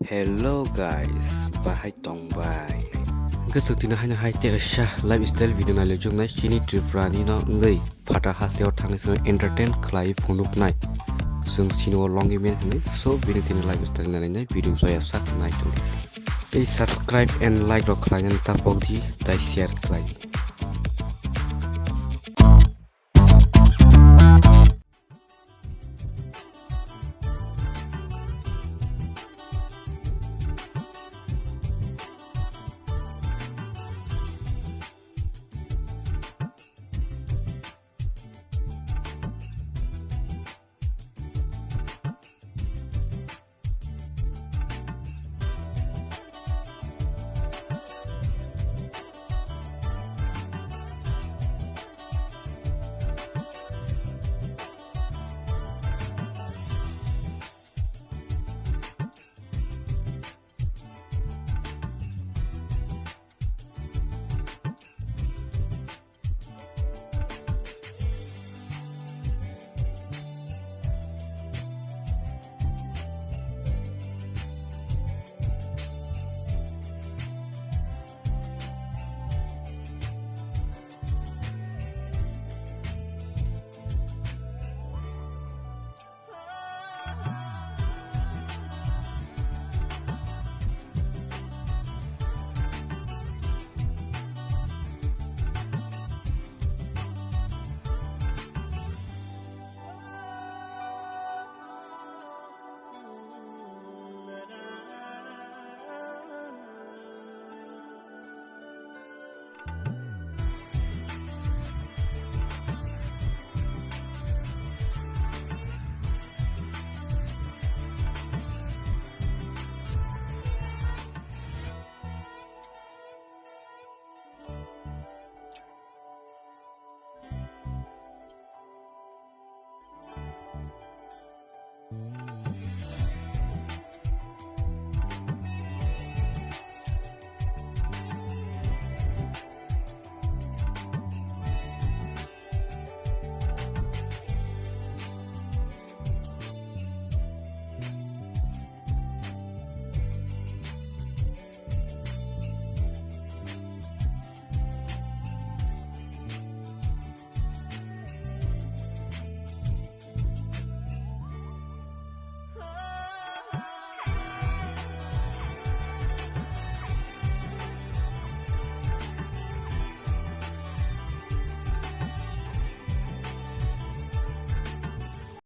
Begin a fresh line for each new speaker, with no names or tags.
Hello guys, bahai tong bai. Gesuk tina hanya hai te asha lifestyle video na lejung nai chini trifrani no ngai phata hasteo thang sing entertain khlai phonuk nai. Sung sino longi men hne so video tina lifestyle na nai video so ya sak nai tu. Please subscribe and like ro khlai nan ta pok di tai share khlai.